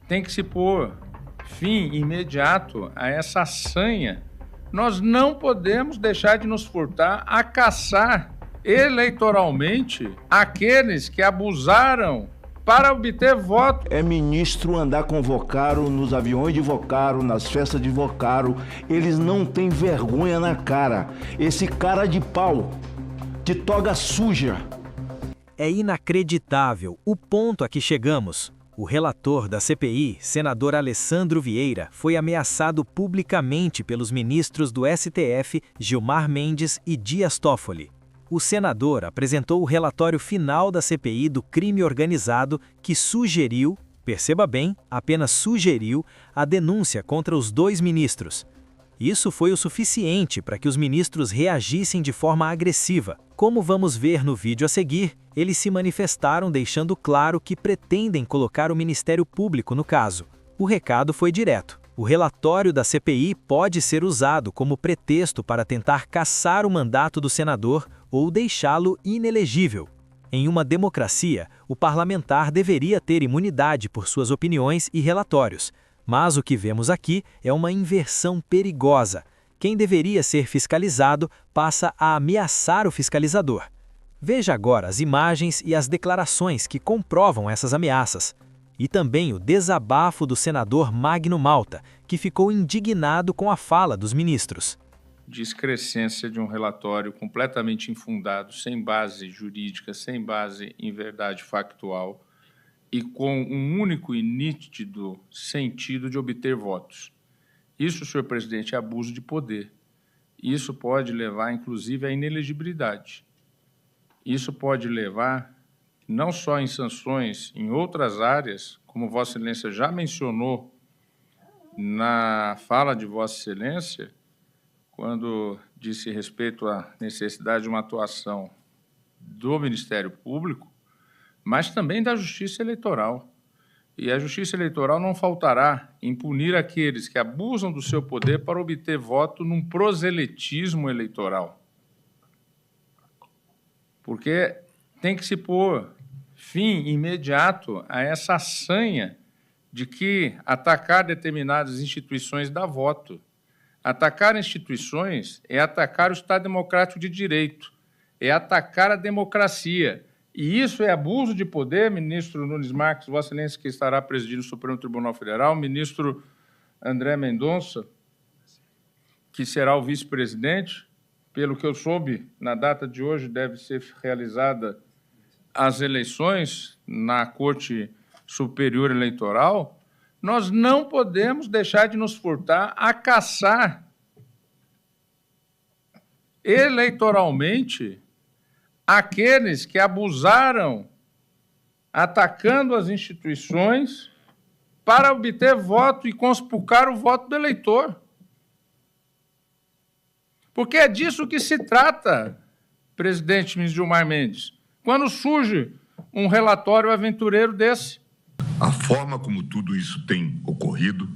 Tem que se pôr fim imediato a essa sanha. Nós não podemos deixar de nos furtar a caçar eleitoralmente aqueles que abusaram para obter voto. É ministro andar com Vocaro nos aviões de Vocaro, nas festas de Vocaro. Eles não têm vergonha na cara. Esse cara de pau, de toga suja. É inacreditável o ponto a que chegamos. O relator da CPI, senador Alessandro Vieira, foi ameaçado publicamente pelos ministros do STF, Gilmar Mendes e Dias Toffoli. O senador apresentou o relatório final da CPI do crime organizado que sugeriu, perceba bem, apenas sugeriu, a denúncia contra os 2 ministros. Isso foi o suficiente para que os ministros reagissem de forma agressiva. Como vamos ver no vídeo a seguir, eles se manifestaram deixando claro que pretendem colocar o Ministério Público no caso. O recado foi direto. O relatório da CPI pode ser usado como pretexto para tentar cassar o mandato do senador ou deixá-lo inelegível. Em uma democracia, o parlamentar deveria ter imunidade por suas opiniões e relatórios. Mas o que vemos aqui é uma inversão perigosa. Quem deveria ser fiscalizado passa a ameaçar o fiscalizador. Veja agora as imagens e as declarações que comprovam essas ameaças. E também o desabafo do senador Magno Malta, que ficou indignado com a fala dos ministros. Discrescência de um relatório completamente infundado, sem base jurídica, sem base em verdade factual e com um único e nítido sentido de obter votos. Isso, senhor presidente, é abuso de poder. Isso pode levar, inclusive, à inelegibilidade. Isso pode levar, não só em sanções, em outras áreas, como Vossa Excelência já mencionou na fala de Vossa Excelência, quando disse respeito à necessidade de uma atuação do Ministério Público, mas também da Justiça Eleitoral. E a Justiça Eleitoral não faltará em punir aqueles que abusam do seu poder para obter voto num proselitismo eleitoral. Porque tem que se pôr fim imediato a essa sanha de que atacar determinadas instituições dá voto. Atacar instituições é atacar o Estado Democrático de Direito, é atacar a democracia. E isso é abuso de poder, ministro Nunes Marques, Vossa Excelência, que estará presidindo o Supremo Tribunal Federal, ministro André Mendonça, que será o vice-presidente. Pelo que eu soube, na data de hoje deve ser realizada as eleições na Corte Superior Eleitoral. Nós não podemos deixar de nos furtar a caçar eleitoralmente aqueles que abusaram, atacando as instituições para obter voto e conspurcar o voto do eleitor. Porque é disso que se trata, presidente ministro Gilmar Mendes, quando surge um relatório aventureiro desse. A forma como tudo isso tem ocorrido,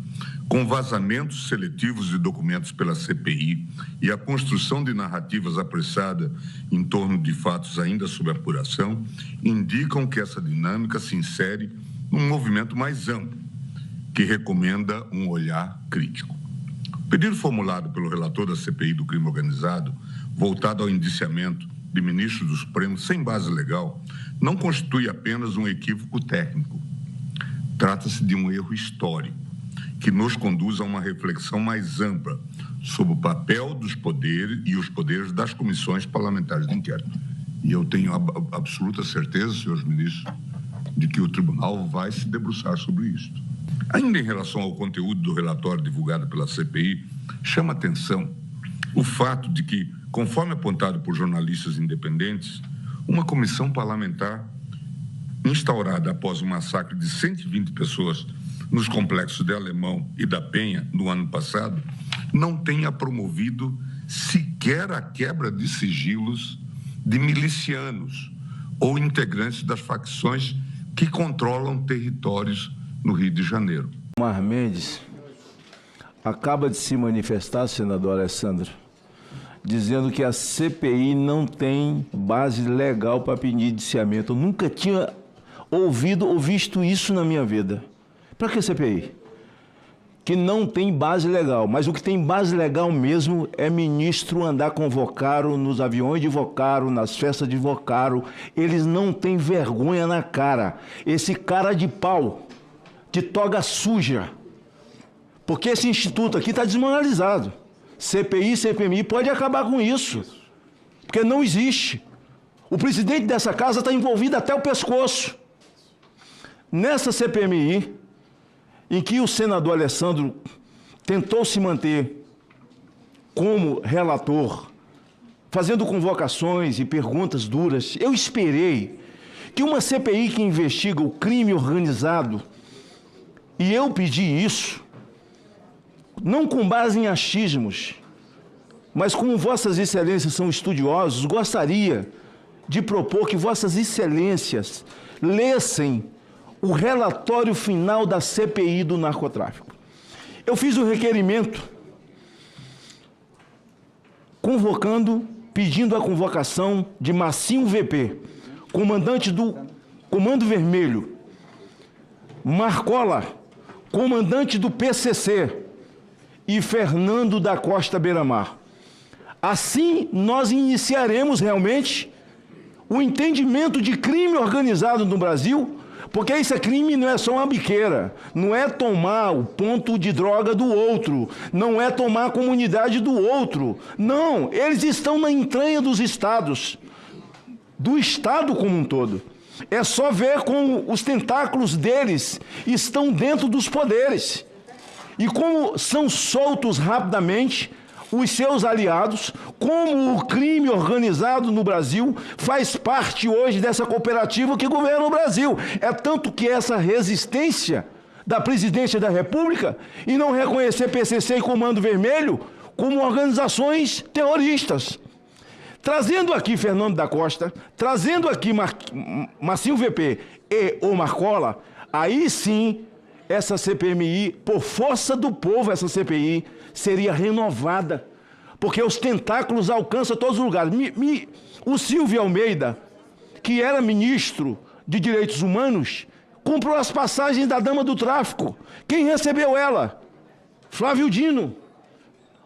com vazamentos seletivos de documentos pela CPI e a construção de narrativas apressada em torno de fatos ainda sob apuração, indicam que essa dinâmica se insere num movimento mais amplo, que recomenda um olhar crítico. O pedido formulado pelo relator da CPI do crime organizado, voltado ao indiciamento de ministros do Supremo sem base legal, não constitui apenas um equívoco técnico. Trata-se de um erro histórico, que nos conduz a uma reflexão mais ampla sobre o papel dos poderes e os poderes das comissões parlamentares de inquérito. E eu tenho absoluta certeza, senhores ministros, de que o tribunal vai se debruçar sobre isso. Ainda em relação ao conteúdo do relatório divulgado pela CPI, chama atenção o fato de que, conforme apontado por jornalistas independentes, uma comissão parlamentar instaurada após o massacre de 120 pessoas nos complexos de Alemão e da Penha no ano passado, não tenha promovido sequer a quebra de sigilos de milicianos ou integrantes das facções que controlam territórios no Rio de Janeiro. Gilmar Mendes acaba de se manifestar, senador Alessandro, dizendo que a CPI não tem base legal para pedir indiciamento. Eu nunca tinha ouvido ou visto isso na minha vida. Para que CPI? Que não tem base legal, mas o que tem base legal mesmo é ministro andar com vocaro nos aviões de vocaro, nas festas de vocaro. Eles não têm vergonha na cara. Esse cara de pau, de toga suja, porque esse instituto aqui está desmoralizado. CPI, CPMI pode acabar com isso, porque não existe. O presidente dessa casa está envolvido até o pescoço. Nessa CPMI, em que o senador Alessandro tentou se manter como relator, fazendo convocações e perguntas duras, eu esperei que uma CPI que investiga o crime organizado, e eu pedi isso, não com base em achismos, mas como vossas excelências são estudiosos, gostaria de propor que vossas excelências lessem o relatório final da CPI do narcotráfico. Eu fiz um requerimento pedindo a convocação de Massinho VP, comandante do Comando Vermelho, Marcola, comandante do PCC, e Fernando da Costa Beiramar. Assim, nós iniciaremos realmente o entendimento de crime organizado no Brasil, porque esse crime não é só uma biqueira, não é tomar o ponto de droga do outro, não é tomar a comunidade do outro. Não, eles estão na entranha dos estados, do estado como um todo. É só ver como os tentáculos deles estão dentro dos poderes. E como são soltos rapidamente os seus aliados, como o crime organizado no Brasil faz parte hoje dessa cooperativa que governa o Brasil. É tanto que essa resistência da presidência da República em não reconhecer PCC e Comando Vermelho como organizações terroristas. Trazendo aqui Fernando da Costa, trazendo aqui Massinho VP e o Marcola, aí sim essa CPMI, por força do povo, essa CPI seria renovada, porque os tentáculos alcançam todos os lugares. O Silvio Almeida, que era ministro de Direitos Humanos, comprou as passagens da dama do tráfico. Quem recebeu ela? Flávio Dino.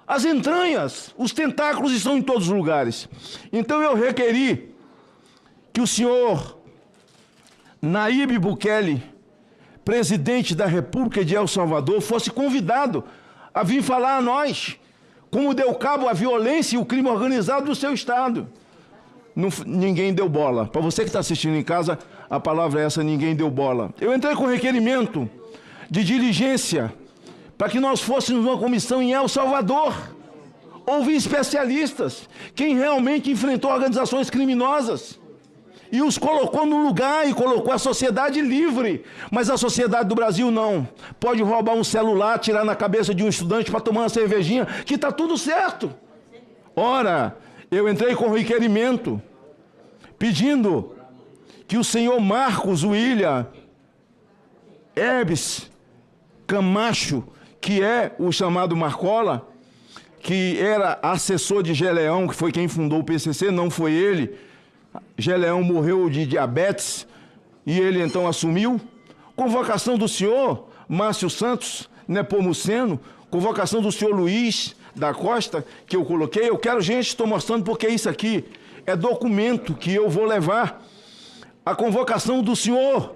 As entranhas, os tentáculos estão em todos os lugares. Então eu requeri que o senhor Nayib Bukele, presidente da República de El Salvador, fosse convidado a vir falar a nós como deu cabo à violência e o crime organizado do seu estado. Ninguém deu bola. Para você que está assistindo em casa, a palavra é essa: ninguém deu bola. Eu entrei com requerimento de diligência para que nós fôssemos uma comissão em El Salvador, ouvir especialistas, quem realmente enfrentou organizações criminosas e os colocou no lugar e colocou a sociedade livre. Mas a sociedade do Brasil não. Pode roubar um celular, tirar na cabeça de um estudante para tomar uma cervejinha, que está tudo certo. Ora, eu entrei com requerimento pedindo que o senhor Marcos William Herbes Camacho, que é o chamado Marcola, que era assessor de Geleão, que foi quem fundou o PCC, não foi ele. Geleão morreu de diabetes e ele então assumiu. Convocação do senhor Márcio Santos Nepomuceno, convocação do senhor Luiz da Costa, que eu coloquei. Eu quero, gente, estou mostrando porque isso aqui é documento que eu vou levar. A convocação do senhor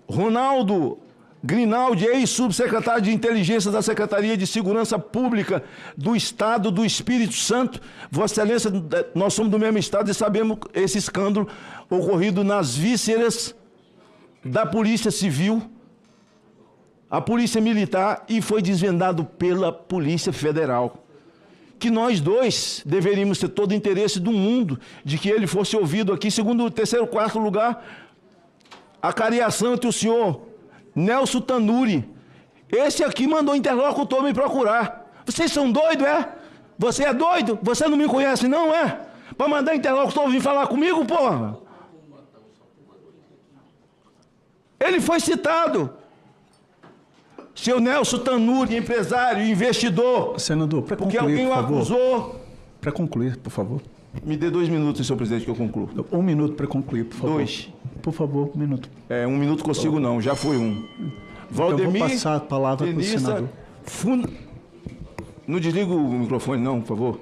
Ronaldo Grinaldi, ex-subsecretário de Inteligência da Secretaria de Segurança Pública do Estado do Espírito Santo. Vossa Excelência, nós somos do mesmo estado e sabemos esse escândalo ocorrido nas vísceras da Polícia Civil, a Polícia Militar, e foi desvendado pela Polícia Federal. Que nós dois deveríamos ter todo o interesse do mundo de que ele fosse ouvido aqui. Segundo, terceiro, quarto lugar, a cariação entre o senhor Nelson Tanuri. Esse aqui mandou o interlocutor me procurar. Vocês são doidos, é? Você é doido? Você não me conhece, não, é? Para mandar interlocutor vir falar comigo, porra? Ele foi citado. Seu Nelson Tanuri, empresário, investidor. Senador, para concluir, porque alguém o acusou. Para concluir, por favor. Me dê 2 minutos, senhor presidente, que eu concluo. 1 minuto para concluir, por favor. 2. Por favor, 1 minuto. 1 minuto consigo não, já foi 1. Valdemir vou passar a palavra para o senador. Não desliga o microfone, não, por favor.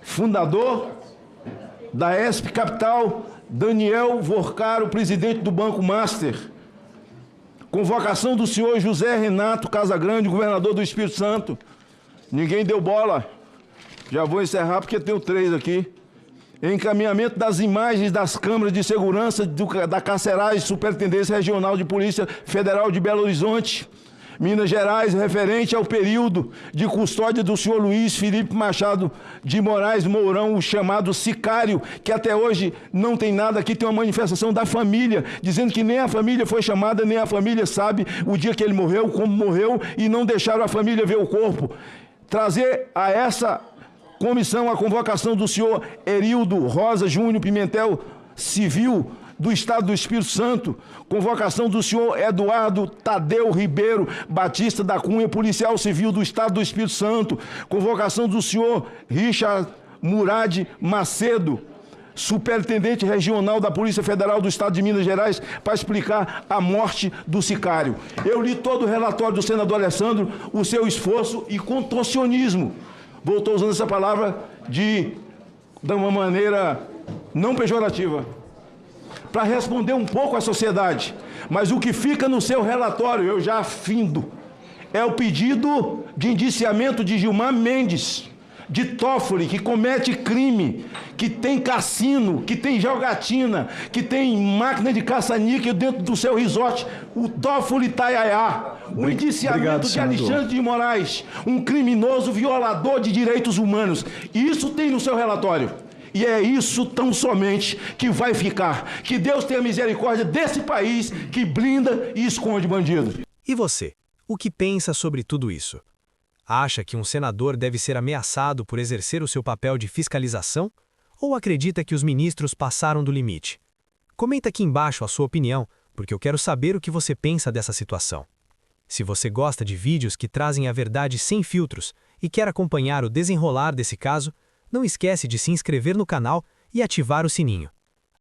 Fundador da ESP Capital, Daniel Vorcaro, presidente do Banco Master. Convocação do senhor José Renato Casagrande, governador do Espírito Santo. Ninguém deu bola. Já vou encerrar porque tenho 3 aqui. Encaminhamento das imagens das câmeras de segurança da Carceragem Superintendência Regional de Polícia Federal de Belo Horizonte, Minas Gerais, referente ao período de custódia do senhor Luiz Felipe Machado de Moraes Mourão, o chamado sicário, que até hoje não tem nada. Aqui tem uma manifestação da família, dizendo que nem a família foi chamada, nem a família sabe o dia que ele morreu, como morreu, e não deixaram a família ver o corpo. Trazer a essa comissão a convocação do senhor Erildo Rosa Júnior Pimentel, civil do Estado do Espírito Santo, convocação do senhor Eduardo Tadeu Ribeiro Batista da Cunha, policial civil do Estado do Espírito Santo, convocação do senhor Richard Murad Macedo, superintendente regional da Polícia Federal do Estado de Minas Gerais, para explicar a morte do sicário. Eu li todo o relatório do senador Alessandro, o seu esforço e contorcionismo. Voltou usando essa palavra de uma maneira não pejorativa, para responder um pouco à sociedade. Mas o que fica no seu relatório, eu já findo, é o pedido de indiciamento de Gilmar Mendes, de Toffoli, que comete crime, que tem cassino, que tem jogatina, que tem máquina de caça-níquel dentro do seu resort, o Toffoli Taiaiá. O indiciamento de Alexandre de Moraes, um criminoso violador de direitos humanos. Isso tem no seu relatório. E é isso tão somente que vai ficar. Que Deus tenha misericórdia desse país que blinda e esconde bandido. E você? O que pensa sobre tudo isso? Acha que um senador deve ser ameaçado por exercer o seu papel de fiscalização? Ou acredita que os ministros passaram do limite? Comenta aqui embaixo a sua opinião, porque eu quero saber o que você pensa dessa situação. Se você gosta de vídeos que trazem a verdade sem filtros e quer acompanhar o desenrolar desse caso, não esquece de se inscrever no canal e ativar o sininho.